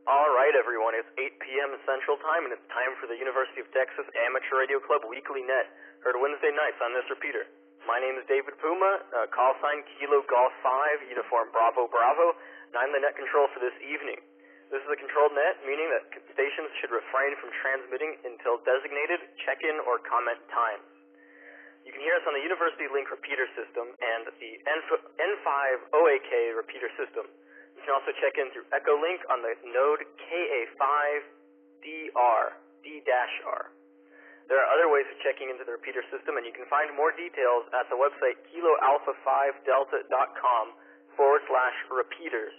Alright everyone, it's 8 p.m. Central Time and it's time for the University of Texas Amateur Radio Club Weekly Net, heard Wednesday nights on this repeater. My name is David Puma, call sign Kilo Golf 5, uniform Bravo Bravo, and I'm the net control for this evening. This is a controlled net, meaning that stations should refrain from transmitting until designated check-in or comment times. You can hear us on the University Link repeater system and the N5 OAK repeater system. You can also check in through Echolink on the node KA5DR, D-R. There are other ways of checking into the repeater system, and you can find more details at the website kiloalpha5delta.com/repeaters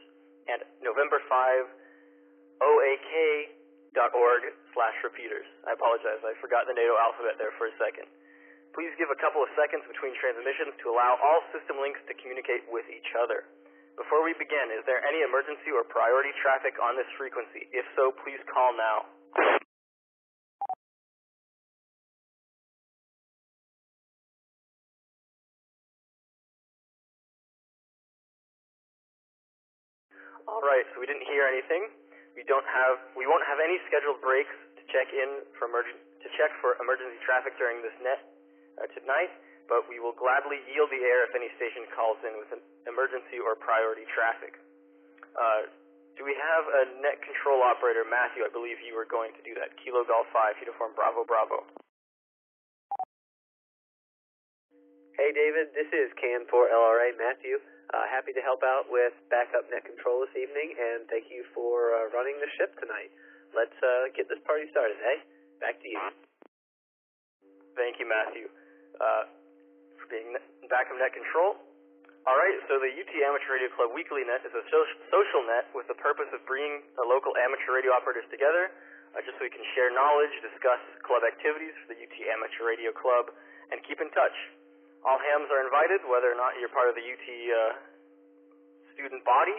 and November5OAK.org/repeaters. I apologize, I forgot the NATO alphabet there for a second. Please give a couple of seconds between transmissions to allow all system links to communicate with each other. Before we begin, is there any emergency or priority traffic on this frequency? If so, please call now. Alright, so we didn't hear anything. We won't have any scheduled breaks to check for emergency traffic during this net tonight, but we will gladly yield the air if any station calls in with an emergency or priority traffic. Do we have a net control operator? Matthew, I believe you were going to do that. Kilo Golf 5, uniform Bravo Bravo. Hey David, this is CAN4LRA Matthew. Happy to help out with backup net control this evening, and thank you for running the ship tonight. Let's get this party started, hey? Back to you. Thank you, Matthew, for being backup net control. Alright, so the UT Amateur Radio Club Weekly Net is a social net with the purpose of bringing the local amateur radio operators together, just so we can share knowledge, discuss club activities for the UT Amateur Radio Club, and keep in touch. All hams are invited, whether or not you're part of the UT student body,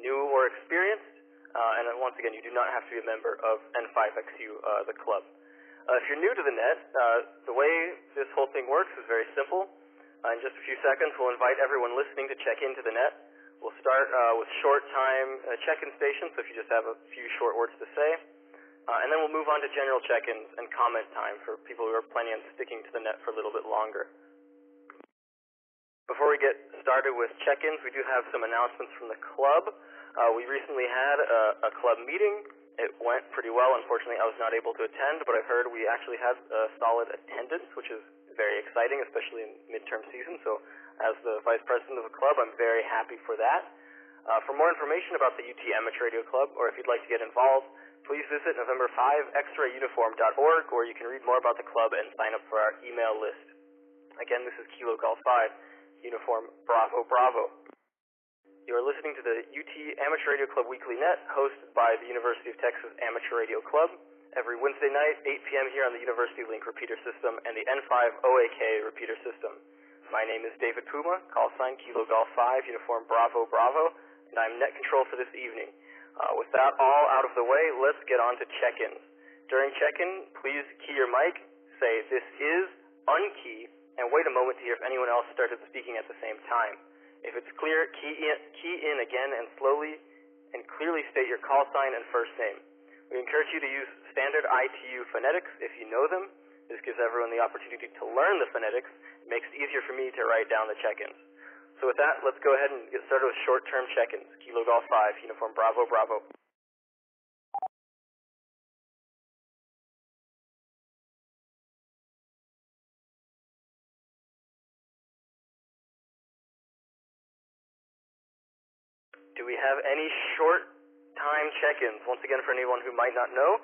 new or experienced, and once again, you do not have to be a member of N5XU, the club. If you're new to the net, the way this whole thing works is very simple. In just a few seconds, we'll invite everyone listening to check into the net. We'll start with short time check-in stations, so if you just have a few short words to say. And then we'll move on to general check-ins and comment time for people who are planning on sticking to the net for a little bit longer. Before we get started with check-ins, we do have some announcements from the club. We recently had a club meeting. It went pretty well. Unfortunately, I was not able to attend, but I heard we actually had solid attendance, which is very exciting, especially in midterm season. So as the vice president of the club, I'm very happy for that. For more information about the UT Amateur Radio Club, or if you'd like to get involved, please visit November5extrauniform.org, where you can read more about the club and sign up for our email list. Again, this is Kilo Golf 5, uniform Bravo Bravo. You are listening to the UT Amateur Radio Club Weekly Net, hosted by the University of Texas Amateur Radio Club, every Wednesday night, 8 p.m. here on the University Link repeater system and the N5 OAK repeater system. My name is David Puma, call sign Kilo Golf 5, uniform Bravo Bravo, and I'm net control for this evening. With that all out of the way, let's get on to check-ins. During check-in, please key your mic, say "this is," unkey, and wait a moment to hear if anyone else started speaking at the same time. If it's clear, key in again and slowly and clearly state your call sign and first name. We encourage you to use standard ITU phonetics if you know them. This gives everyone the opportunity to learn the phonetics. It makes it easier for me to write down the check-ins. So with that, let's go ahead and get started with short-term check-ins. Kilo Golf 5, uniform Bravo Bravo. Do we have any short-time check-ins? Once again, for anyone who might not know,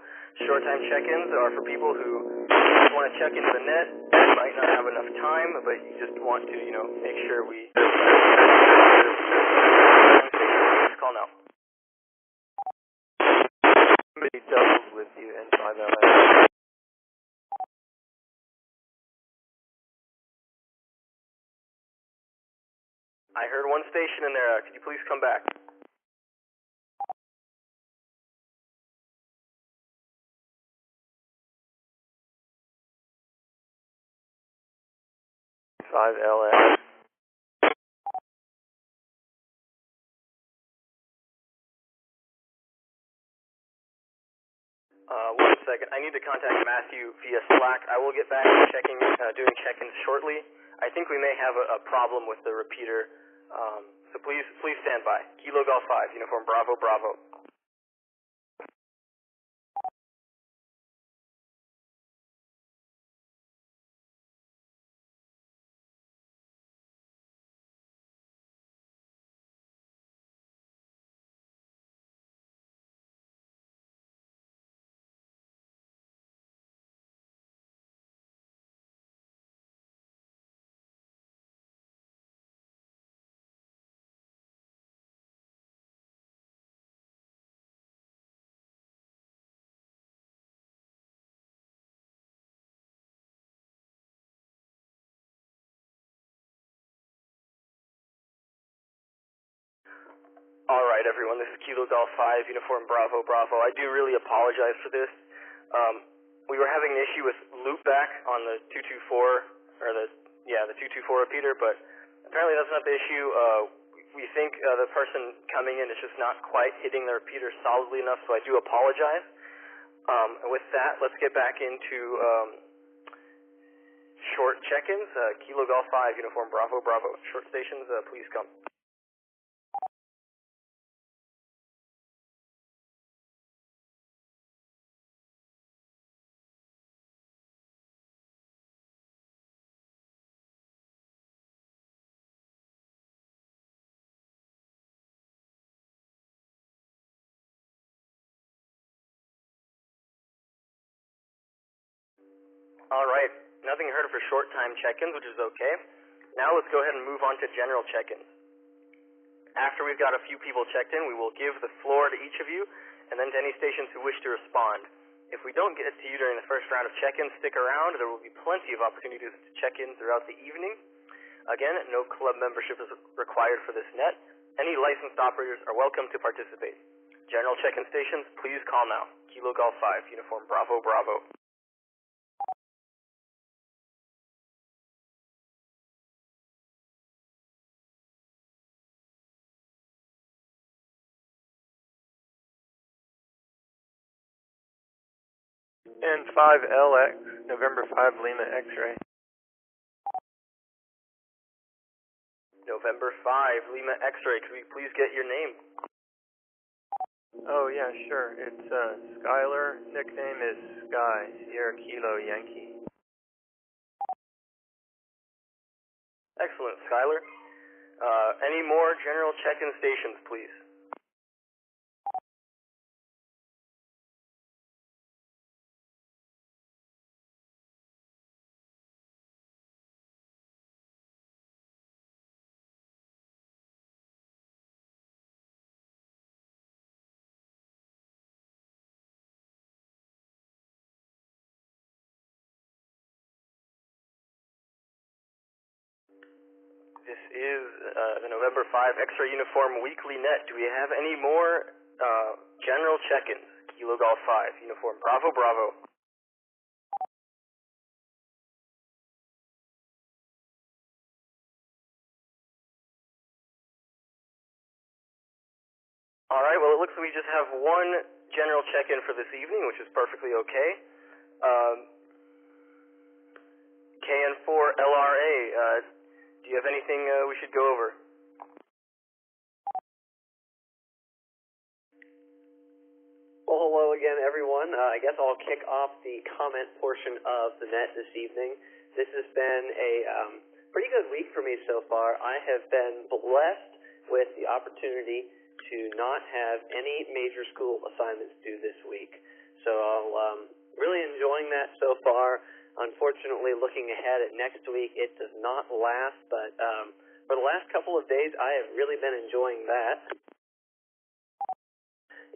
short-time check-ins are for people who just want to check into the net, might not have enough time, but you just want to, make sure we... Please call now. Somebody doubles with you, N5LA. I heard one station in there. Could you please come back? 5LA. 1 second. I need to contact Matthew via Slack. I will get back to doing check-ins shortly. I think we may have a problem with the repeater, so please stand by. Kilo Golf 5, Uniform Bravo, Bravo. All right, everyone, this is Kilo Golf 5, Uniform Bravo, Bravo. I do really apologize for this. We were having an issue with loopback on the 224, or the 224 repeater, but apparently that's not the issue. We think the person coming in is just not quite hitting the repeater solidly enough, so I do apologize. With that, let's get back into short check-ins. Kilo Golf 5, Uniform Bravo, Bravo. Short stations, please come. All right, nothing heard for short time check-ins, which is okay. Now let's go ahead and move on to general check-ins. After we've got a few people checked in, we will give the floor to each of you, and then to any stations who wish to respond. If we don't get to you during the first round of check-ins, stick around. There will be plenty of opportunities to check in throughout the evening. Again, no club membership is required for this net. Any licensed operators are welcome to participate. General check-in stations, please call now. Kilo Golf 5, Uniform Bravo, Bravo. N5LX, November 5 Lima X-ray. November 5, Lima X-ray. Could we please get your name? Oh, yeah, sure. It's Skyler. Nickname is Sky, Sierra Kilo Yankee. Excellent, Skyler. Any more general check-in stations, please? This is the November 5 X-ray Uniform Weekly Net. Do we have any more general check-ins? Kilo Golf 5, Uniform Bravo, Bravo. All right, well, it looks like we just have one general check-in for this evening, which is perfectly okay. KN4LRA, do you have anything we should go over? Well, hello again, everyone. I guess I'll kick off the comment portion of the net this evening. This has been a pretty good week for me so far. I have been blessed with the opportunity to not have any major school assignments due this week. So I'll really enjoying that so far. Unfortunately, looking ahead at next week, it does not last, but for the last couple of days, I have really been enjoying that.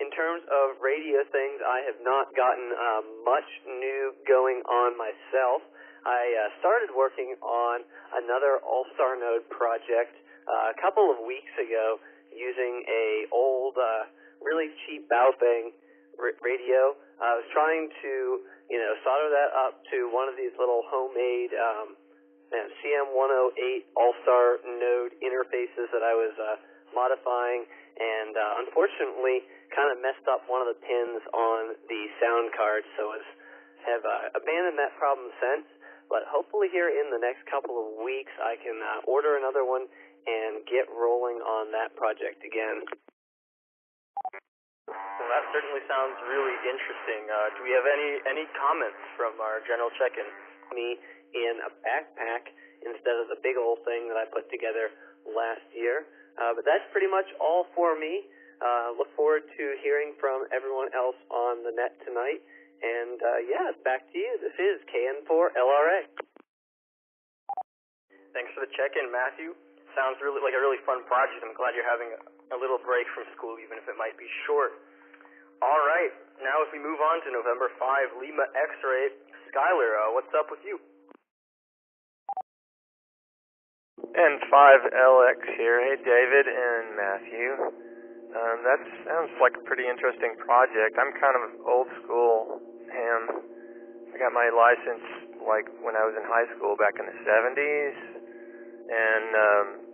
In terms of radio things, I have not gotten much new going on myself. I started working on another All-Star Node project a couple of weeks ago using a old, really cheap Baofeng radio. I was trying to, solder that up to one of these little homemade CM108 All-Star Node interfaces that I was modifying, and unfortunately kind of messed up one of the pins on the sound card, so have abandoned that problem since. But hopefully here in the next couple of weeks I can order another one and get rolling on that project again. Well, that certainly sounds really interesting. Do we have any comments from our general check-in? Me in a backpack instead of the big old thing that I put together last year. But that's pretty much all for me. Look forward to hearing from everyone else on the net tonight. And yeah, back to you. This is KN4LRA. Thanks for the check-in, Matthew. Sounds really like a really fun project. I'm glad you're having a little break from school, even if it might be short. All right, now if we move on to November 5, Lima X-Ray. Skyler, what's up with you? N5LX here. Hey, David and Matthew. That sounds like a pretty interesting project. I'm kind of old school ham. I got my license like when I was in high school back in the 70s, and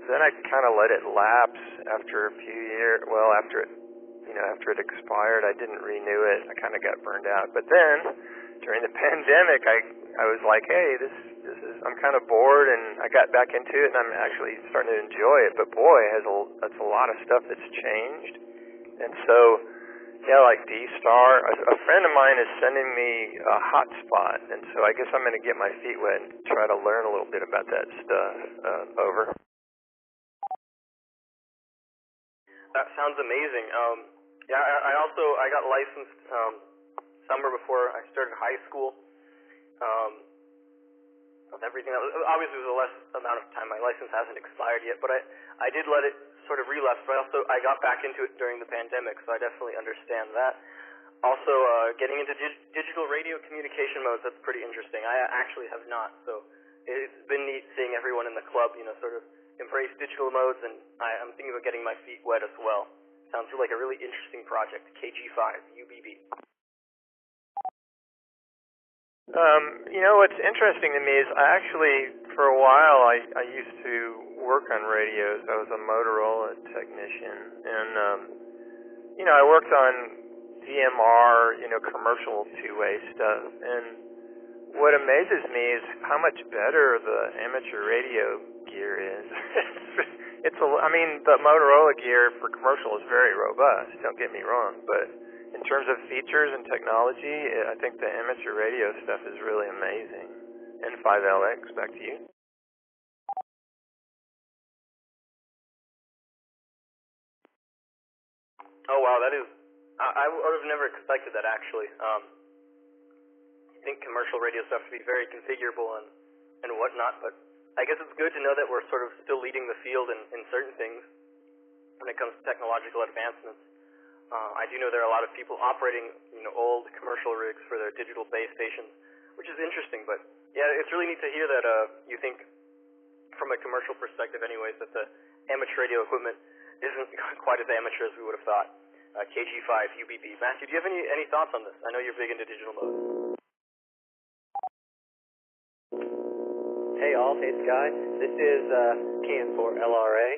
then I kind of let it lapse after a few years. Well, after it expired, I didn't renew it. I kind of got burned out. But then during the pandemic, I was like, hey, this is, I'm kind of bored, and I got back into it, and I'm actually starting to enjoy it. But boy, that's a lot of stuff that's changed. And so, yeah, like D-Star, a friend of mine is sending me a hotspot, and so I guess I'm going to get my feet wet and try to learn a little bit about that stuff. Over. That sounds amazing. Yeah, I got licensed summer before I started high school. With everything, obviously it was a less amount of time. My license hasn't expired yet, but I did let it sort of relapse. But I got back into it during the pandemic, so I definitely understand that. Also, getting into digital radio communication modes, that's pretty interesting. I actually have not, so it's been neat seeing everyone in the club, sort of embrace digital modes, and I'm thinking about getting my feet wet as well. Sounds like a really interesting project, KG5, UBB. What's interesting to me is I actually, for a while, I used to work on radios. I was a Motorola technician, and, I worked on DMR, commercial two-way stuff, and what amazes me is how much better the amateur radio gear is. The Motorola gear for commercial is very robust, don't get me wrong, but in terms of features and technology, I think the amateur radio stuff is really amazing. N5LX, back to you. Oh, wow, that is... I would have never expected that, actually. I think commercial radio stuff to be very configurable and whatnot, but I guess it's good to know that we're sort of still leading the field in certain things when it comes to technological advancements. I do know there are a lot of people operating, old commercial rigs for their digital base stations, which is interesting. But yeah, it's really neat to hear that you think, from a commercial perspective, anyways, that the amateur radio equipment isn't quite as amateur as we would have thought. KG5 UBB. Matthew, do you have any thoughts on this? I know you're big into digital mode. Hey all, hey Sky. This is KN4LRA.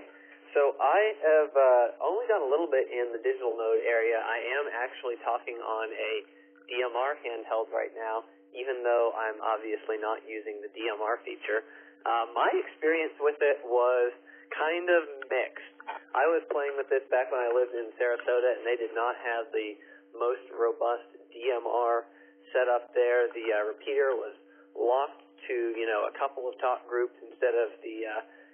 So I have only done a little bit in the digital mode area. I am actually talking on a DMR handheld right now, even though I'm obviously not using the DMR feature. My experience with it was kind of mixed. I was playing with this back when I lived in Sarasota, and they did not have the most robust DMR set up there. The repeater was locked to, a couple of talk groups instead of the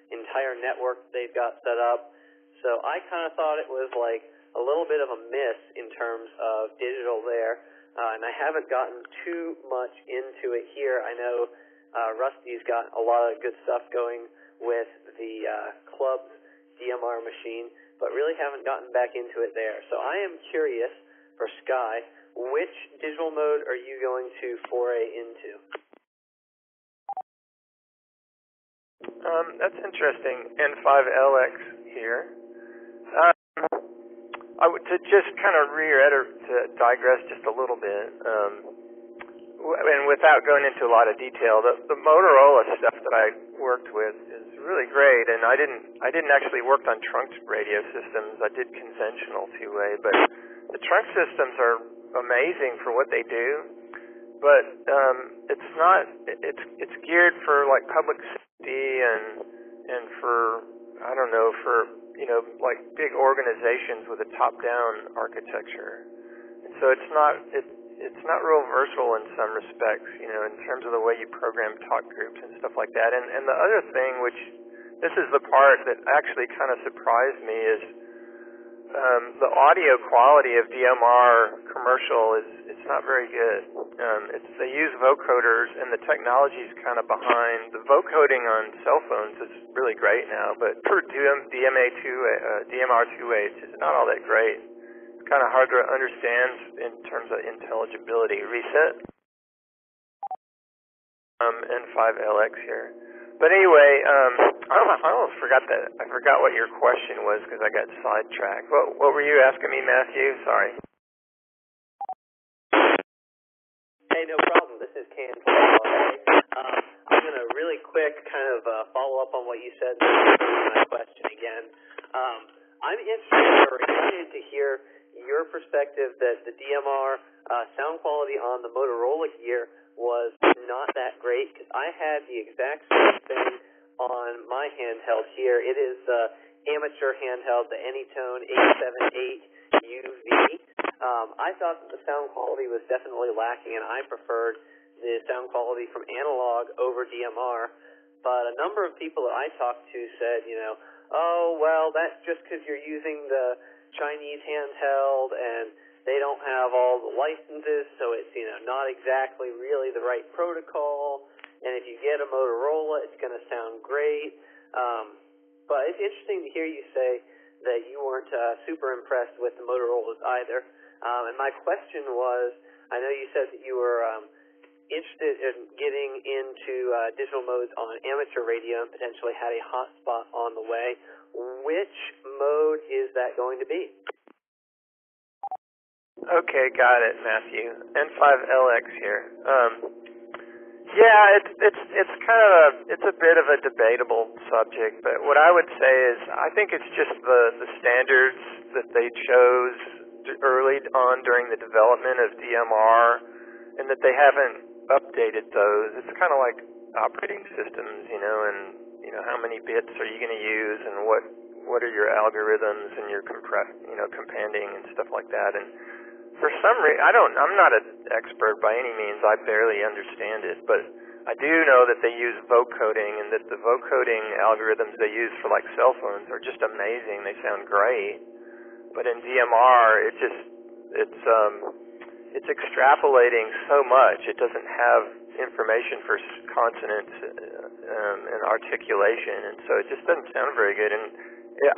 entire network they've got set up. So I kind of thought it was like a little bit of a miss in terms of digital there, and I haven't gotten too much into it here. I know Rusty's got a lot of good stuff going with the club's DMR machine, but really haven't gotten back into it there. So I am curious, for Sky, which digital mode are you going to foray into? That's interesting. N5LX here. To just kind of to digress just a little bit, and without going into a lot of detail, the Motorola stuff that I worked with is really great, and I didn't actually work on trunk radio systems. I did conventional two-way, but the trunk systems are amazing for what they do. But it's not. It's geared for like public safety and for I don't know for like big organizations with a top-down architecture. And so it's not real versatile in some respects, in terms of the way you program talk groups and stuff like that. And the other thing, which this is the part that actually kind of surprised me, is the audio quality of DMR commercial it's not very good. They use vocoders, and the technology's kind of behind. The vocoding on cell phones is really great now, but for DMR 2A, it's not all that great. Kind of hard to understand in terms of intelligibility. Reset. N5LX here. But anyway, I almost forgot that. I forgot what your question was because I got sidetracked. What were you asking me, Matthew? Sorry. Hey, no problem. This is Ken. I'm going to really quick kind of follow up on what you said and answer my question again. I'm interested to hear your perspective that the DMR sound quality on the Motorola gear was not that great, because I had the exact same thing on my handheld here. It is the amateur handheld, the Anytone 878 UV. I thought that the sound quality was definitely lacking, and I preferred the sound quality from analog over DMR. But a number of people that I talked to said, oh, well, that's just because you're using the Chinese handheld and they don't have all the licenses, so it's, not exactly really the right protocol. And if you get a Motorola, it's going to sound great. But it's interesting to hear you say that you weren't super impressed with the Motorola's either. And my question was, I know you said that you were interested in getting into digital modes on amateur radio and potentially had a hotspot on the way. Which mode is that going to be? Okay, got it, Matthew. N5LX here. Yeah, it's kind of it's a bit of a debatable subject, but what I would say is I think it's just the standards that they chose early on during the development of DMR, and that they haven't updated those. It's kind of like operating systems, and how many bits are you going to use, and what are your algorithms and your companding and stuff like that. And for some reason, I'm not an expert by any means. I barely understand it, but I do know that they use vocoding, and that the vocoding algorithms they use for like cell phones are just amazing. They sound great. But in DMR, it's extrapolating so much. It doesn't have information for consonants and articulation, and so it just doesn't sound very good. And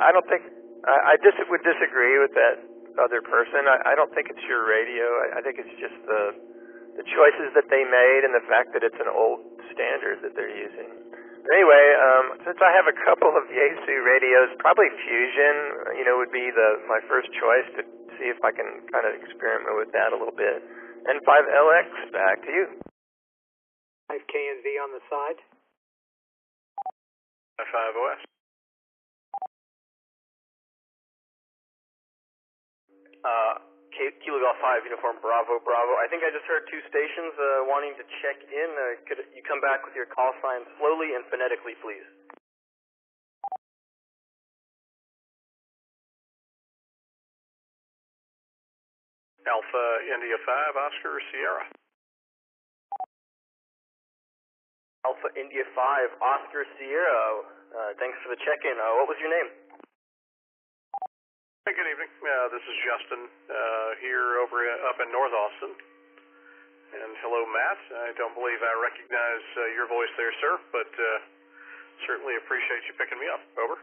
I don't think I just would disagree with that other person. I don't think it's your radio. I think it's just the choices that they made and the fact that it's an old standard that they're using. But anyway, since I have a couple of Yaesu radios, probably Fusion, would be my first choice to see if I can kind of experiment with that a little bit. N5LX, back to you. 5K and V on the side. 5OS. Kilo Golf 5, Uniform Bravo, Bravo. I think I just heard two stations wanting to check in. Could you come back with your call sign slowly and phonetically, please? Alpha India 5, Oscar Sierra. Alpha India 5, Oscar Sierra. Thanks for the check-in. What was your name? Hey, good evening. This is Justin here up in North Austin. And hello, Matt. I don't believe I recognize your voice there, sir, but certainly appreciate you picking me up. Over.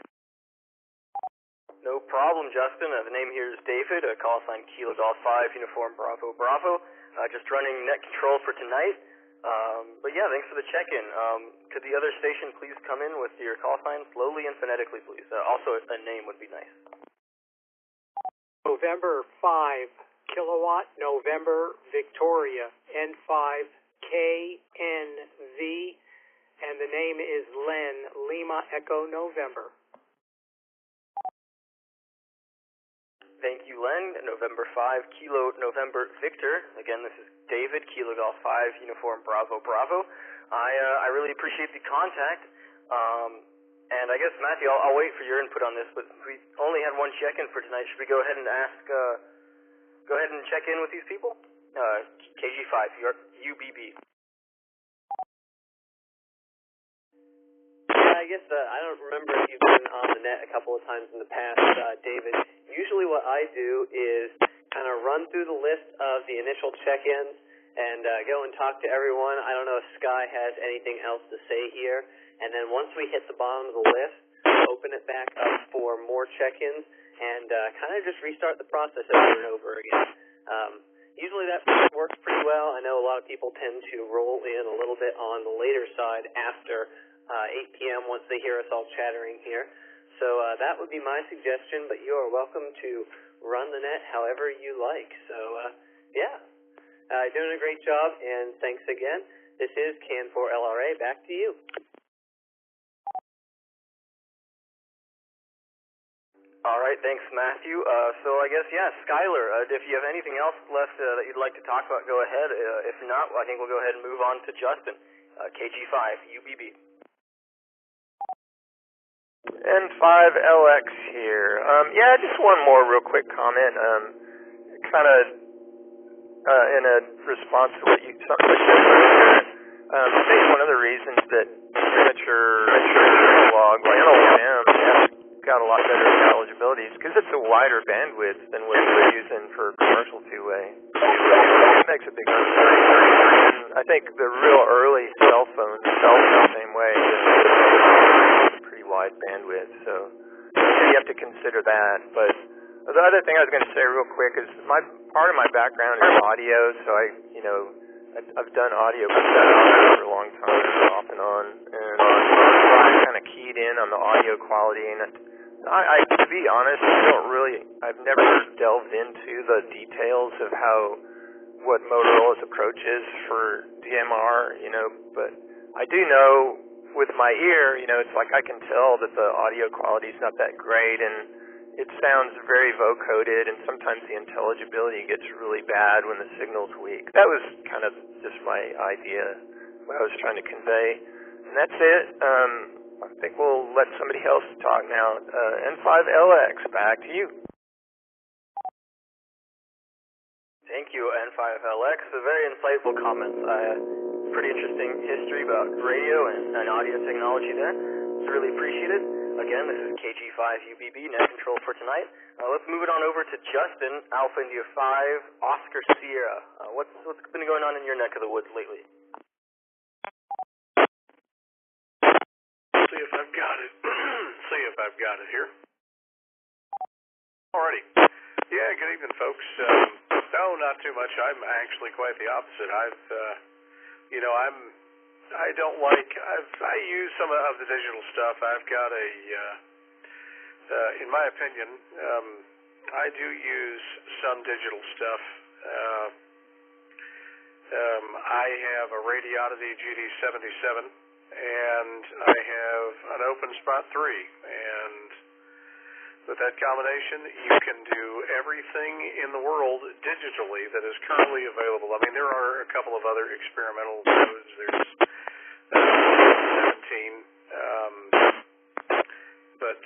No problem, Justin. The name here is David. Call sign Kilo Golf 5, Uniform Bravo, Bravo. Just running net control for tonight. But yeah, thanks for the check-in. Could the other station please come in with your call sign slowly and phonetically, please? Also, a name would be nice. November 5, Kilowatt, November, Victoria, N5, KNV, and the name is Len, Lima Echo November. Thank you, Len. November 5, Kilo November Victor. Again, this is David, Kilo Golf 5, Uniform Bravo Bravo. I really appreciate the contact. And I guess, Matthew, I'll wait for your input on this, but we only had one check-in for tonight. Should we go ahead and go ahead and check in with these people? KG5, UBB. I guess I don't remember if you've been on the net a couple of times in the past, David. Usually what I do is kind of run through the list of the initial check-ins and go and talk to everyone. I don't know if Sky has anything else to say here. And then once we hit the bottom of the list, open it back up for more check-ins and kind of just restart the process over and over again. Usually that works pretty well. I know a lot of people tend to roll in a little bit on the later side after 8 p.m. once they hear us all chattering here. So that would be my suggestion, but you are welcome to run the net however you like. So, yeah, doing a great job, and thanks again. This is Can4LRA. Back to you. All right, thanks, Matthew. So I guess, yeah, Skylar, if you have anything else left that you'd like to talk about, go ahead. If not, I think we'll go ahead and move on to Justin, KG5, UBB. N5LX here. Yeah, just one more real quick comment. Kind of in a response to what you said earlier. I think one of the reasons that signature analog, like NLM, has got a lot better eligibility is because it's a wider bandwidth than what we're using for commercial two-way. It makes a big difference. I think the real early cell phones the same way. Wide bandwidth, so you have to consider that. But the other thing I was going to say real quick is part of my background is audio, so I've done audio for a long time, off and on, and I kind of keyed in on the audio quality. And to be honest, I've never delved into the details of what Motorola's approach is for DMR, but I do know. With my ear, it's like I can tell that the audio quality is not that great, and it sounds very vocoded, and sometimes the intelligibility gets really bad when the signal's weak. That was kind of just my idea, what I was trying to convey. And that's it. I think we'll let somebody else talk now. N5LX, back to you. Thank you, N5LX. A very insightful comments. Pretty interesting history about radio and audio technology there. It's really appreciated. Again, this is KG5 UBB, net control for tonight. Let's move it on over to Justin, Alpha India 5, Oscar Sierra. What's been going on in your neck of the woods lately? See if I've got it. See if I've got it here. Alrighty. Yeah, good evening, folks. No, not too much. I'm actually quite the opposite. I use some of the digital stuff. I've got in my opinion, I do use some digital stuff. I have a Radioddity GD77, and I have an OpenSpot 3, and with that combination, you can do everything in the world digitally that is currently available. I mean, there are a couple of other experimental modes. There's 17, but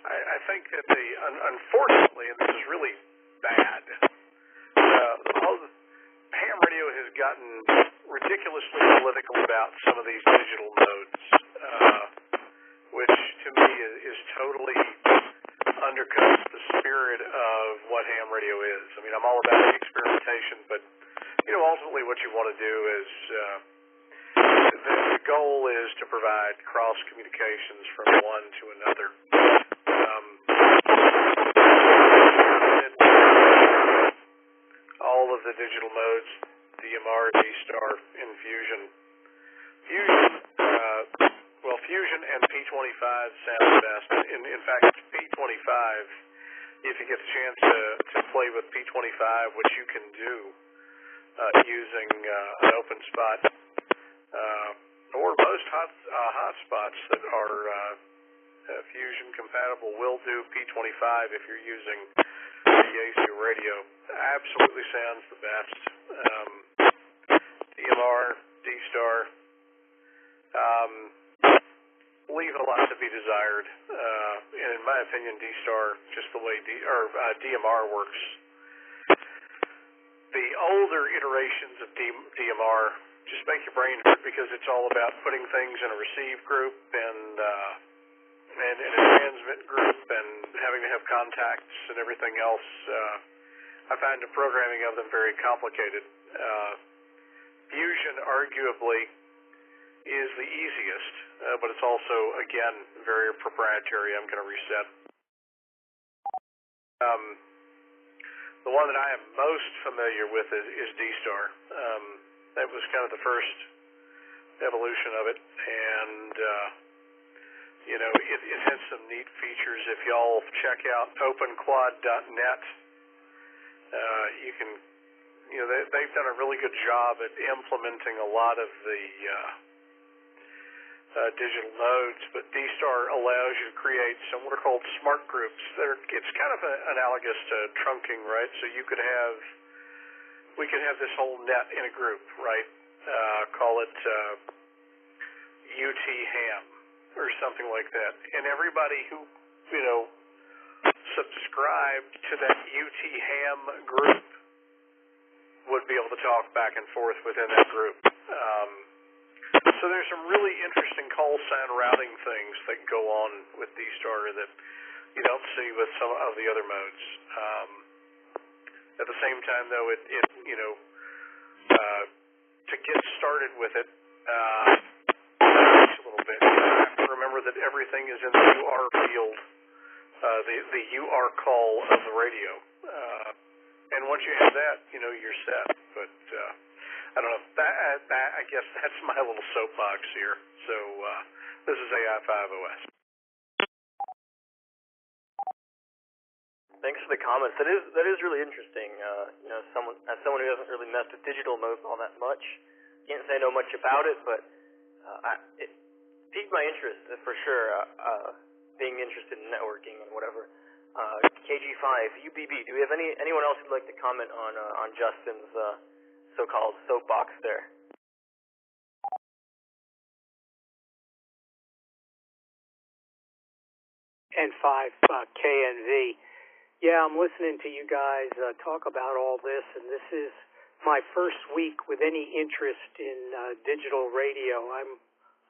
I think that unfortunately, and this is really bad, ham radio has gotten ridiculously political about some of these digital modes. Which to me is totally undercuts the spirit of what ham radio is. I mean, I'm all about experimentation, but ultimately what you want to do is the goal is to provide cross communications from one to another. All of the digital modes, DMR, D-Star, Infusion. Fusion and P25 sound best. In fact, P25, if you get the chance to play with P25, which you can do using an OpenSpot or most hotspots that are Fusion compatible will do P25 if you're using the AC radio. Absolutely sounds the best. DMR, D-Star, leave a lot to be desired. And in my opinion, D-Star, just the way DMR works. The older iterations of DMR just make your brain hurt because it's all about putting things in a receive group and in a transmit group and having to have contacts and everything else. I find the programming of them very complicated. Fusion arguably is the easiest, but it's also, again, very proprietary. I'm going to reset. The one that I am most familiar with is D-Star. That was kind of the first evolution of it, and it has some neat features. If y'all check out openquad.net, you can, they've done a really good job at implementing a lot of the digital nodes, but D-Star allows you to create some what are called smart groups. It's kind of analogous to trunking, right? So we could have this whole net in a group, right? Call it UT ham or something like that. And everybody who, subscribed to that UT ham group would be able to talk back and forth within that group. So there's some really interesting call sign routing things that go on with D-Star that you don't see with some of the other modes. At the same time, though, to get started with it, takes a little bit. You have to remember that everything is in the UR field, the UR call of the radio. And once you have that, you're set. But I don't know. I guess that's my little soapbox here. So this is AI5OS. Thanks for the comments. That is really interesting. As someone who hasn't really messed with digital modes all that much, can't say I know much about it, but it piqued my interest for sure. Being interested in networking and whatever. KG5, UBB. Do we have anyone else who'd like to comment on Justin's so-called soapbox there? N5 KNV. Yeah, I'm listening to you guys talk about all this, and this is my first week with any interest in digital radio. I'm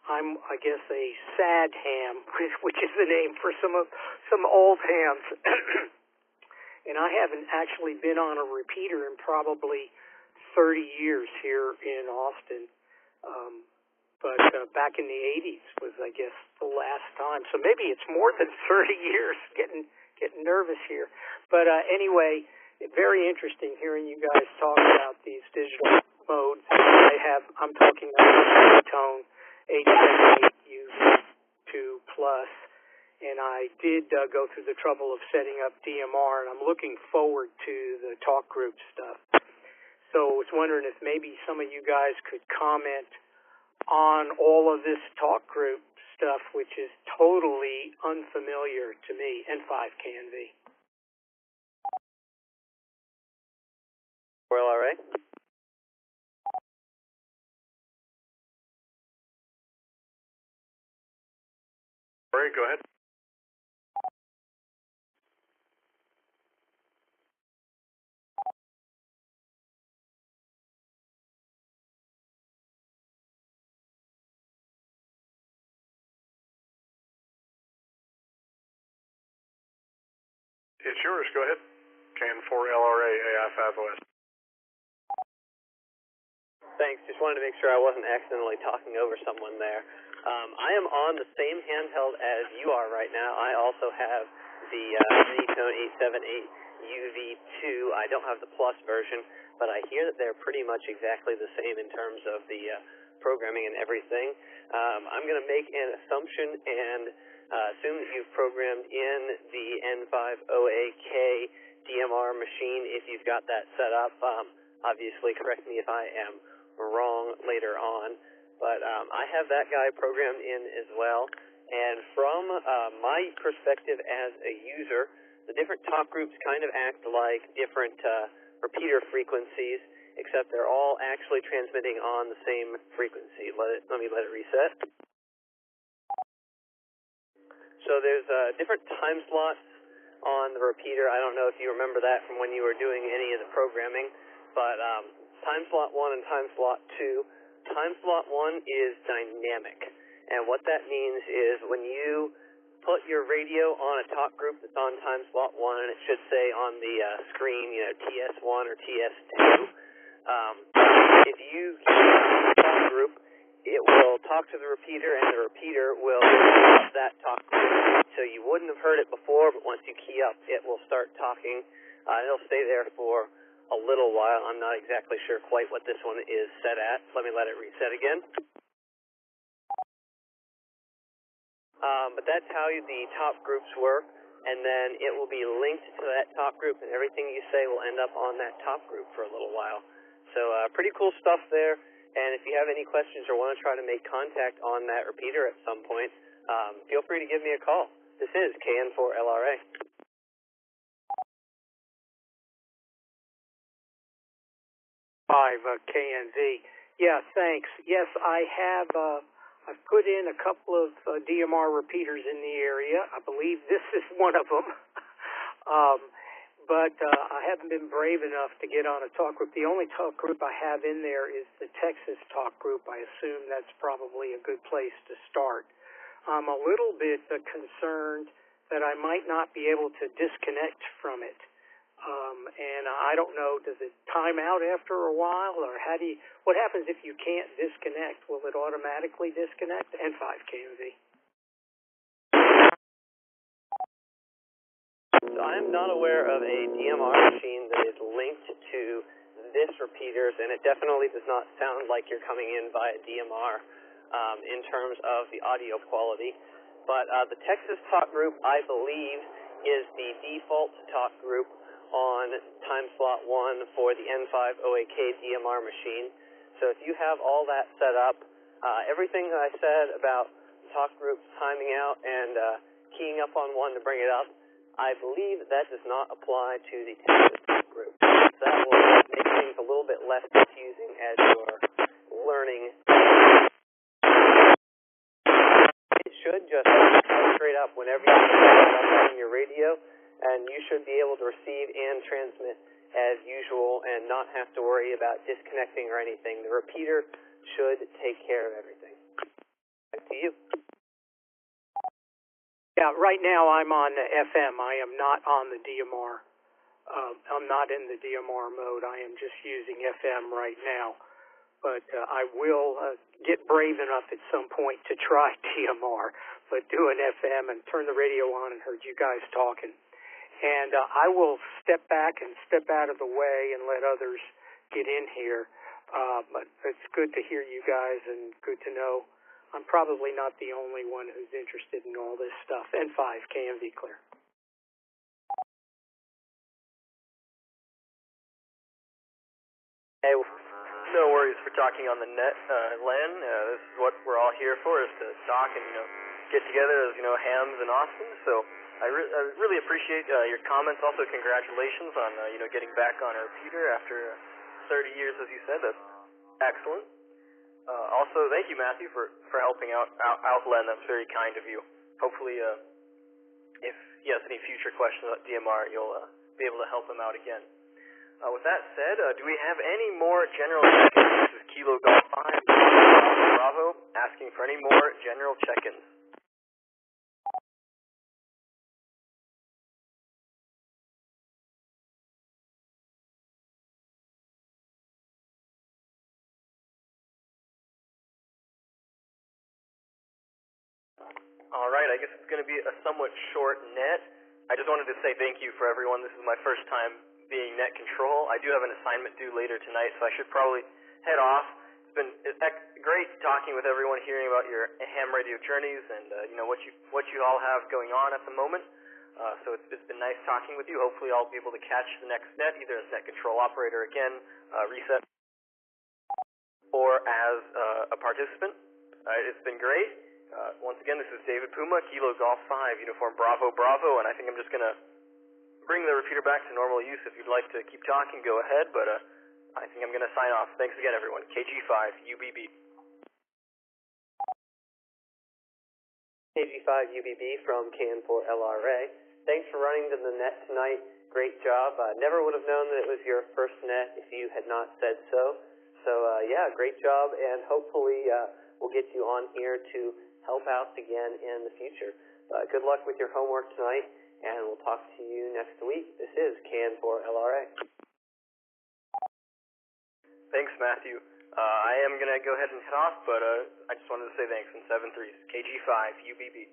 I guess a sad ham, which is the name for some old hams. And I haven't actually been on a repeater in probably 30 years here in Austin. But back in the 80s was, I guess, the last time. So maybe it's more than 30 years. Getting nervous here. But anyway, very interesting hearing you guys talk about these digital modes. I'm talking about Tone 878 UV2 Plus, and I did go through the trouble of setting up DMR, and I'm looking forward to the talk group stuff. So I was wondering if maybe some of you guys could comment on all of this talk group stuff, which is totally unfamiliar to me, N5 KNV. Well, all right. All right, go ahead. It's yours. Go ahead. CAN4LRA AI5OS. Thanks. Just wanted to make sure I wasn't accidentally talking over someone there. I am on the same handheld as you are right now. I also have the Tone 878 UV2. I don't have the Plus version, but I hear that they're pretty much exactly the same in terms of the programming and everything. I'm going to make an assumption and assume that you've programmed in the N5OAK DMR machine if you've got that set up. Obviously, correct me if I am wrong later on. but I have that guy programmed in as well. And from my perspective as a user, the different talk groups kind of act like different repeater frequencies, except they're all actually transmitting on the same frequency. Let me let it reset. So there's different time slots on the repeater. I don't know if you remember that from when you were doing any of the programming, but time slot 1 and time slot 2. Time slot 1 is dynamic, and what that means is when you put your radio on a talk group that's on time slot 1, and it should say on the screen, TS1 or TS2. If you keep the talk group, it will talk to the repeater, and the repeater will interrupt that talk group. So you wouldn't have heard it before, but once you key up, it will start talking. It'll stay there for a little while. I'm not exactly sure quite what this one is set at. Let me let it reset again. But that's how the top groups work, and then it will be linked to that top group, and everything you say will end up on that top group for a little while. So pretty cool stuff there, and if you have any questions or want to try to make contact on that repeater at some point, feel free to give me a call. This is KN4LRA. KNV. Yeah, thanks. Yes, I've put in a couple of DMR repeaters in the area. I believe this is one of them. But I haven't been brave enough to get on a talk group. The only talk group I have in there is the Texas talk group. I assume that's probably a good place to start. I'm a little bit concerned that I might not be able to disconnect from it. And I don't know, does it time out after a while, or what happens if you can't disconnect? Will it automatically disconnect? N5 KNV. So I'm not aware of a DMR machine that is linked to this repeaters, and it definitely does not sound like you're coming in via DMR in terms of the audio quality. But the Texas talk group, I believe, is the default talk group on time slot 1 for the N5 OAK DMR machine. So if you have all that set up, everything that I said about talk groups timing out and keying up on one to bring it up, I believe that does not apply to the Texas talk group. So that will make things a little bit less confusing as you're learning. It should just straight up whenever you put on your radio, and you should be able to receive and transmit as usual and not have to worry about disconnecting or anything. The repeater should take care of everything. Back to you. Yeah, right now I'm on FM. I am not on the DMR. I'm not in the DMR mode. I am just using FM right now. But I will get brave enough at some point to try DMR, but do an FM and turn the radio on and heard you guys talking. And I will step back and step out of the way and let others get in here. But it's good to hear you guys and good to know I'm probably not the only one who's interested in all this stuff. N5, KNV clear. Hey, no worries for talking on the net, Len. This is what we're all here for, is to talk and, get together as, hams and Austin. So I really appreciate your comments. Also, congratulations on, getting back on our repeater after 30 years, as you said. That's excellent. Also, thank you, Matthew, for helping out Len. That's very kind of you. Hopefully, if he has any future questions about DMR, you'll be able to help him out again. With that said, do we have any more general check-ins? This is Kilo Golf 5, Bravo, asking for any more general check-ins. All right, I guess it's going to be a somewhat short net. I just wanted to say thank you for everyone. This is my first time being net control. I do have an assignment due later tonight, so I should probably head off. It's great talking with everyone, hearing about your ham radio journeys and what you all have going on at the moment. So it's been nice talking with you. Hopefully I'll be able to catch the next net, either as net control operator again, reset. or as a participant. It's been great. Once again, this is David Puma, Kilo Golf 5, Uniform Bravo Bravo, and I think I'm just going to bring the repeater back to normal use. If you'd like to keep talking, go ahead, but I think I'm going to sign off. Thanks again, everyone. KG5, UBB. KG5 UBB from KN4LRA. Thanks for running to the net tonight. Great job. Never would have known that it was your first net if you had not said so. So, yeah, great job, and hopefully we'll get you on here to help out again in the future. Good luck with your homework tonight, and we'll talk to you next week. This is KN4LRA. Thanks, Matthew. I am going to go ahead and head off, but I just wanted to say thanks in 7-3. KG5, UBB.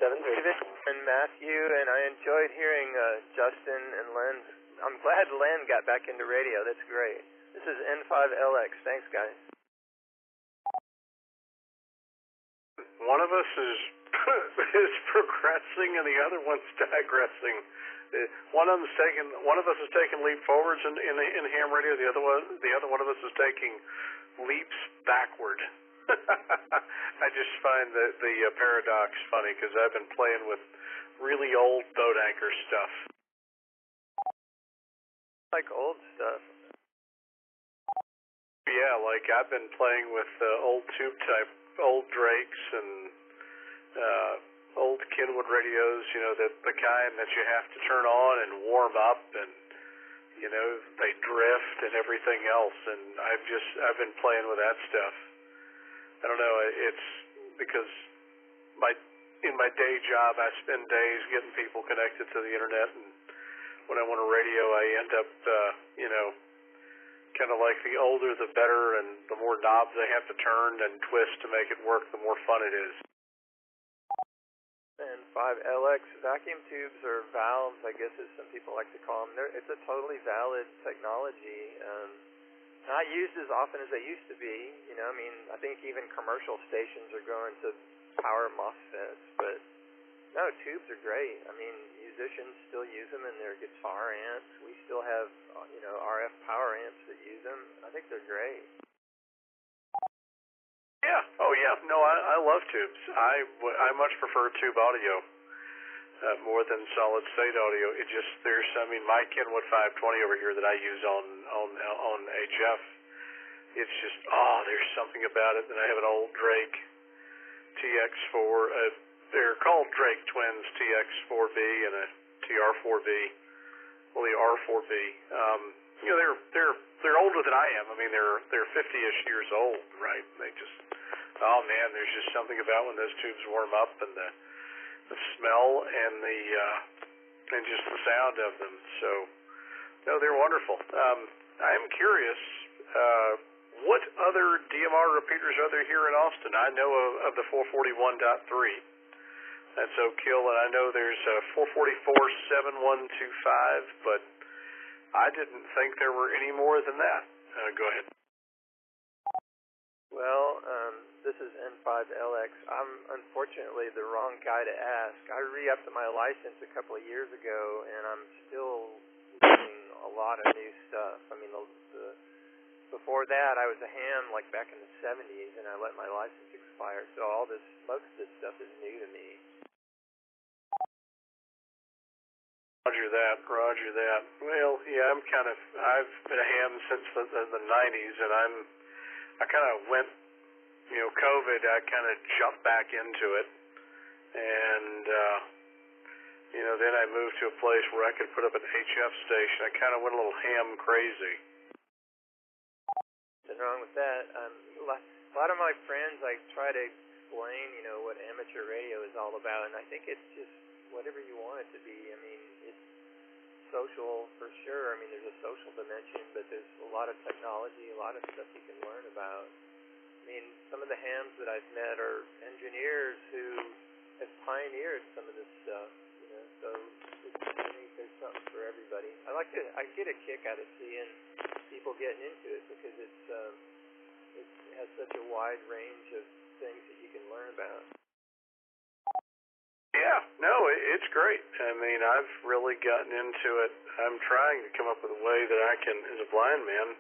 7-3. David and Matthew, and I enjoyed hearing Justin and Len. I'm glad Len got back into radio. That's great. This is N5LX. Thanks, guys. One of us is is progressing and the other one's digressing. One of us is taking leap forwards in ham radio. The other one of us is taking leaps backward. I just find the paradox funny because I've been playing with really old boat anchor stuff. Like old stuff. Yeah, like I've been playing with old tube type, old Drakes and old Kenwood radios, you know, the kind that you have to turn on and warm up, and you know they drift and everything else. And I've been playing with that stuff. I don't know. It's because in my day job I spend days getting people connected to the internet, and when I want a radio, I end up kind of like the older the better, and the more knobs they have to turn and twist to make it work, the more fun it is. And 5LX vacuum tubes, or valves, I guess as some people like to call them. It's a totally valid technology. Not used as often as they used to be. You know, I mean, I think even commercial stations are going to power MOSFETs, but no, tubes are great. I mean, musicians still use them in their guitar amps. We still have, RF power amps that use them. I think they're great. Yeah. Oh, yeah. No, I love tubes. I much prefer tube audio more than solid state audio. It just my Kenwood 520 over here that I use on HF. It's just there's something about it. And I have an old Drake TX4. They're called Drake Twins TX4B and a TR4B. Well, the R4B. They're older than I am. I mean, they're 50-ish years old, right? They just, there's just something about when those tubes warm up, and the smell and and just the sound of them. So, no, they're wonderful. I'm curious, what other DMR repeaters are there here in Austin? I know of the 441.3. That's Oak Hill, and I know there's 444.7125, but I didn't think there were any more than that. Go ahead. Well, this is N5LX. I'm unfortunately the wrong guy to ask. I re-upped my license a couple of years ago, and I'm still learning a lot of new stuff. I mean, before that, I was a ham like back in the 70s, and I let my license expire. So most of this stuff is new to me. Roger that. Well, yeah, I've been a ham since the 90s, and I kind of went, COVID, I kind of jumped back into it, and, then I moved to a place where I could put up an HF station. I kind of went a little ham crazy. Nothing wrong with that. A lot of my friends, I try to explain, what amateur radio is all about, and I think it's just whatever you want it to be. I mean, it's social for sure. I mean, there's a social dimension, but there's a lot of technology, a lot of stuff you can learn about. I mean, some of the hams that I've met are engineers who have pioneered some of this stuff, so I think there's something for everybody. I get a kick out of seeing people getting into it because it has such a wide range of things that you can learn about. Yeah, no, it's great. I mean, I've really gotten into it. I'm trying to come up with a way that I can, as a blind man,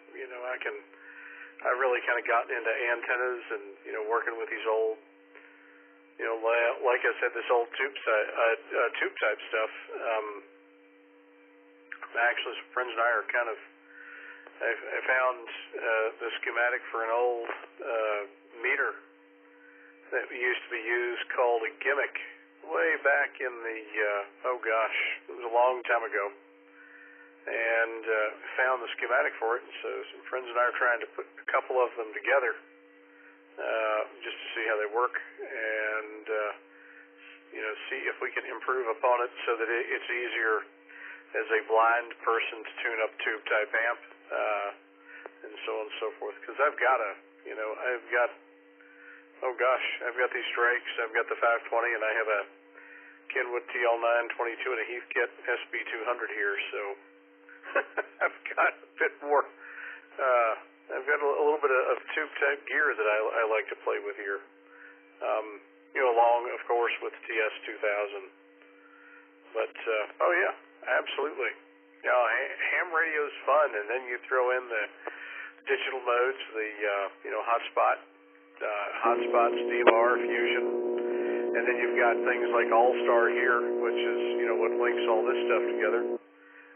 I've really kind of gotten into antennas and, working with these old, like I said, this old tube type stuff. Actually, some friends and I are kind of, I found the schematic for an old meter that used to be used called a gimmick way back in the, it was a long time ago. And found the schematic for it, and so some friends and I are trying to put a couple of them together just to see how they work and, see if we can improve upon it so that it's easier as a blind person to tune up tube-type amp and so on and so forth. Because I've got these Drakes, I've got the 520, and I have a Kenwood TL922 and a Heathkit SB200 here, so I've got a bit more. I've got a little bit of tube-type gear that I like to play with here. Along, of course, with the TS2000. But oh yeah, absolutely. Ham radio's fun, and then you throw in the digital modes, the hotspots, DMR, Fusion, and then you've got things like All-Star here, which is what links all this stuff together.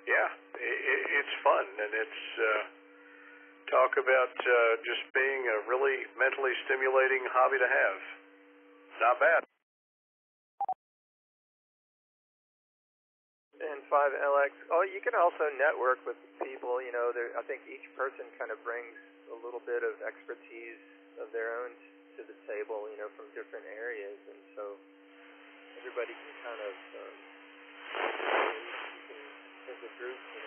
Yeah, it's fun, and it's talk about just being a really mentally stimulating hobby to have. Not bad. And 5LX. Oh, you can also network with people. I think each person kind of brings a little bit of expertise of their own to the table, from different areas, and so everybody can kind of, as a group, you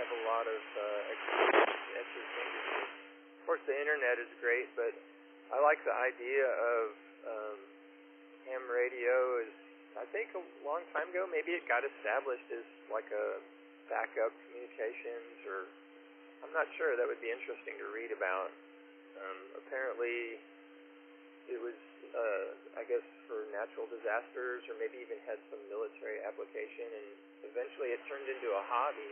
have a lot of expertise at your fingertips. Of course, the internet is great, but I like the idea of ham radio. I think a long time ago, maybe it got established as like a backup communications, or I'm not sure. That would be interesting to read about. Apparently, it was, I guess, for natural disasters, or maybe even had some military application, and eventually it turned into a hobby,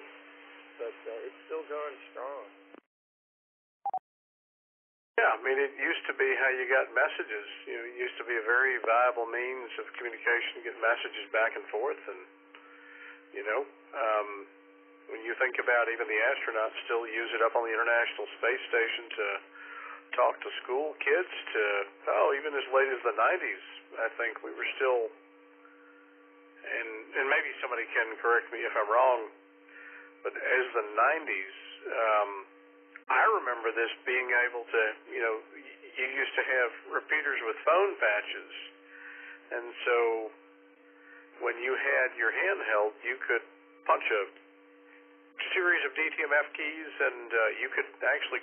but it's still going strong. Yeah, I mean, it used to be how you got messages. It used to be a very viable means of communication to get messages back and forth. And, when you think about even the astronauts still use it up on the International Space Station to talk to school kids to, even as late as the 90s, I think we were still, and maybe somebody can correct me if I'm wrong, but as the 90s, I remember this being able to, you used to have repeaters with phone patches, and so when you had your handheld, you could punch a series of DTMF keys, and you could actually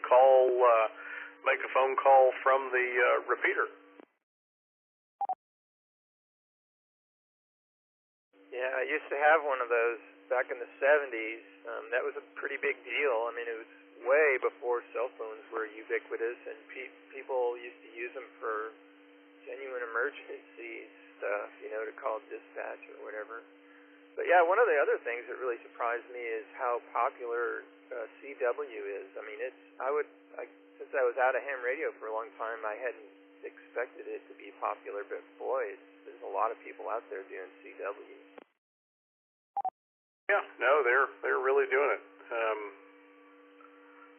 make a phone call from the repeater. Yeah, I used to have one of those back in the 70s. That was a pretty big deal. I mean, it was way before cell phones were ubiquitous, and people used to use them for genuine emergency stuff, to call dispatch or whatever. But yeah, one of the other things that really surprised me is how popular CW is. I mean, since I was out of ham radio for a long time, I hadn't expected it to be popular, but boy, there's a lot of people out there doing CW. Yeah, no, they're really doing it.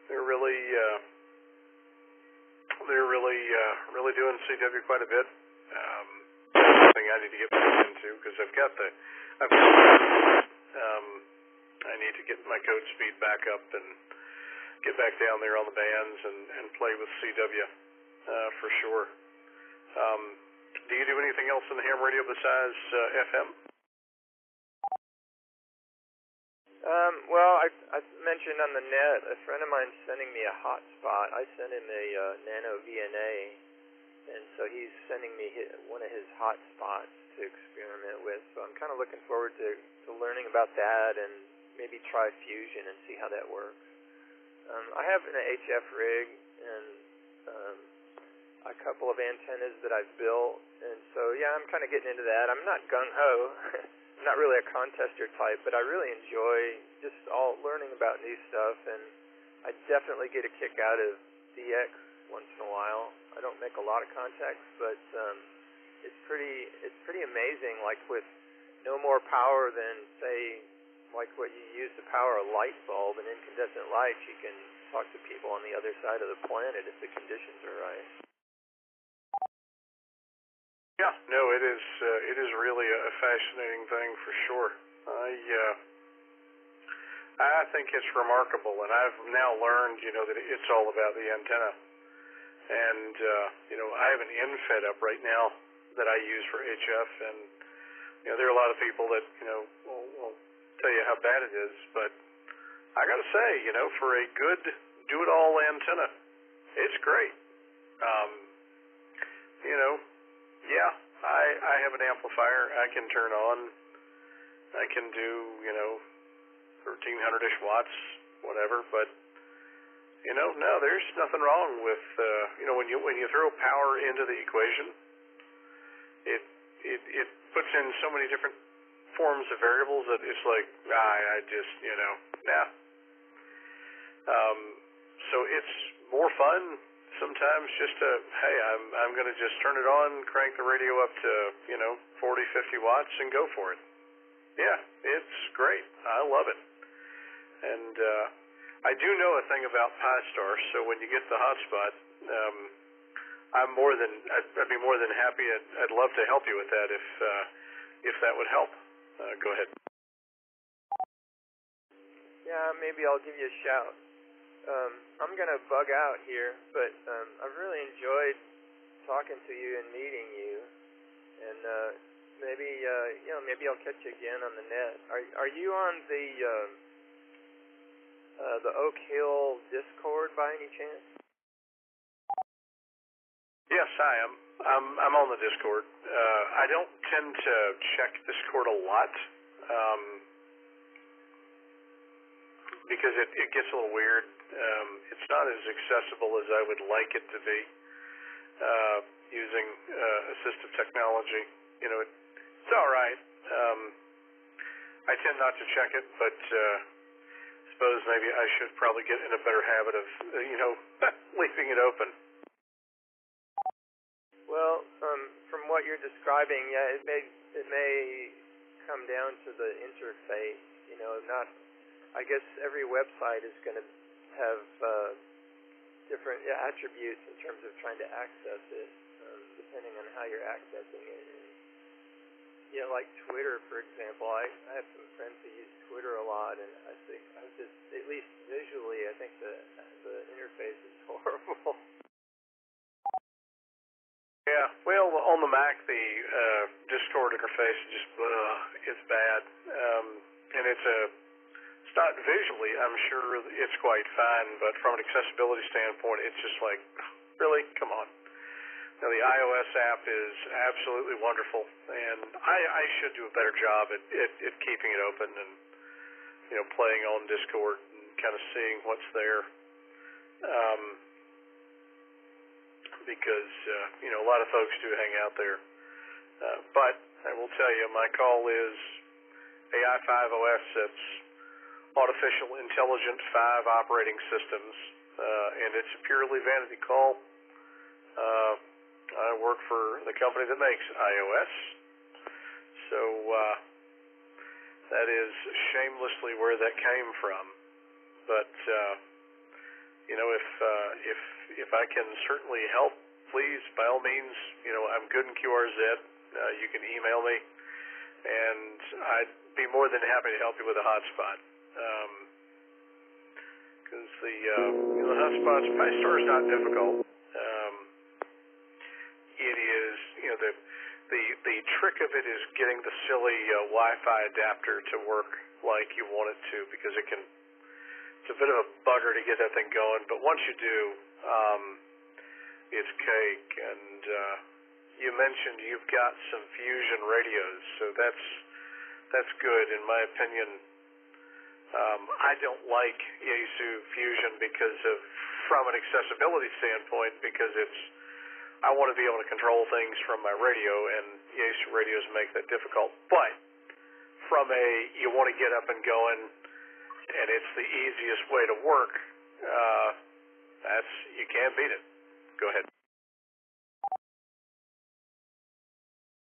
They're really doing CW quite a bit. Something I need to get back into because I need to get my code speed back up and get back down there on the bands and play with CW for sure. Do you do anything else in the ham radio besides FM? Well, I mentioned on the net, a friend of mine sending me a hotspot. I sent him a Nano VNA, and so he's sending me one of his hotspots to experiment with. So I'm kind of looking forward to learning about that and maybe try Fusion and see how that works. I have an HF rig, and a couple of antennas that I've built, and so yeah, I'm kind of getting into that. I'm not gung-ho. I'm not really a contester type, but I really enjoy just all learning about new stuff, and I definitely get a kick out of DX once in a while. I don't make a lot of contacts, but it's pretty amazing, like with no more power than, say, like what you use to power a light bulb, an incandescent light, you can talk to people on the other side of the planet if the conditions are right. Yeah, no, it is really a fascinating thing for sure. I think it's remarkable, and I've now learned, that it's all about the antenna. And, I have an in-fed up right now that I use for HF, and, there are a lot of people that, will tell you how bad it is, but I gotta say, for a good do-it-all antenna, it's great. Yeah, I have an amplifier I can turn on. I can do, 1,300-ish watts, whatever, but, no, there's nothing wrong with, when you throw power into the equation, it puts in so many different forms of variables that it's like, I just, nah. So it's more fun sometimes just to, hey, I'm going to just turn it on, crank the radio up to, 40, 50 watts and go for it. Yeah, it's great. I love it. And I do know a thing about Pi-Star, so when you get the hotspot, I'd be more than happy. I'd love to help you with that if that would help. Go ahead. Yeah, maybe I'll give you a shout. I'm going to bug out here, but I've really enjoyed talking to you and meeting you, and maybe I'll catch you again on the net. Are you on the Oak Hill Discord by any chance? Yes, I am. I'm on the Discord. I don't tend to check Discord a lot because it gets a little weird. It's not as accessible as I would like it to be using assistive technology. It's all right. I tend not to check it, but suppose maybe I should probably get in a better habit of leaving it open. Well, from what you're describing, yeah, it may come down to the interface. Not. I guess every website is going to have different attributes in terms of trying to access it, depending on how you're accessing it. And, like Twitter, for example, I have some friends who use Twitter a lot, and I think at least visually, I think the interface is horrible. Yeah, well, on the Mac, the Discord interface is bad, and it's not visually, I'm sure it's quite fine, but from an accessibility standpoint, it's just like, really? Come on. Now, the iOS app is absolutely wonderful, and I should do a better job at keeping it open and, playing on Discord and kind of seeing what's there. Because, a lot of folks do hang out there. But I will tell you, my call is AI5OS. It's Artificial Intelligent 5 Operating Systems, and it's a purely vanity call. I work for the company that makes iOS, so that is shamelessly where that came from. But, if I can certainly help, please, by all means, I'm good in QRZ. You can email me, and I'd be more than happy to help you with a hotspot. Because the hotspots, Pi-Star is not difficult. It is, the trick of it is getting the silly Wi-Fi adapter to work like you want it to, because it's a bit of a bugger to get that thing going, but once you do, it's cake. And you mentioned you've got some fusion radios, so that's good in my opinion. I don't like Yaesu Fusion from an accessibility standpoint, because it's I want to be able to control things from my radio, and yes, radios make that difficult. But from you want to get up and going, and it's the easiest way to work. You can't beat it. Go ahead.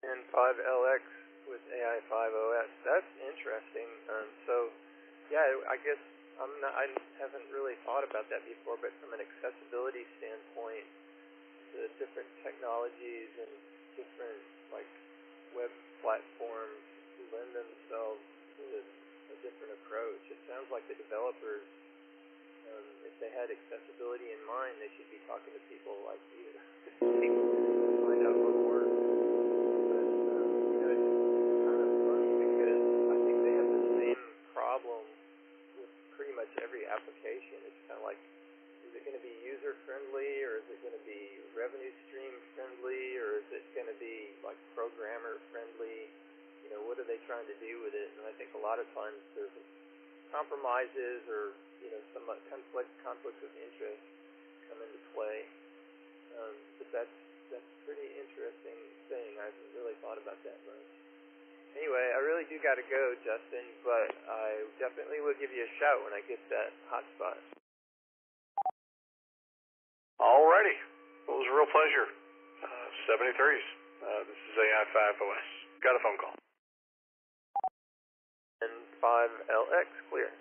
N5LX with AI5OS. That's interesting. So, yeah, I guess I haven't really thought about that before, but from an accessibility standpoint, the different technologies and different web platforms lend themselves to a different approach. It sounds like the developers, if they had accessibility in mind, they should be talking to people like you to find out what works. But it's kind of funny because I think they have the same problem with pretty much every application. It's kind of like, is it going to be user friendly, or is it going to be revenue stream friendly, or is it going to be programmer friendly? What are they trying to do with it? And I think a lot of times there's compromises or some conflicts of interest come into play. But that's a pretty interesting thing. I haven't really thought about that much. Anyway, I really do got to go, Justin, but I definitely will give you a shout when I get that hotspot. Alrighty. Well, it was a real pleasure. 73s. This is AI5OS. Got a phone call. N5LX, clear.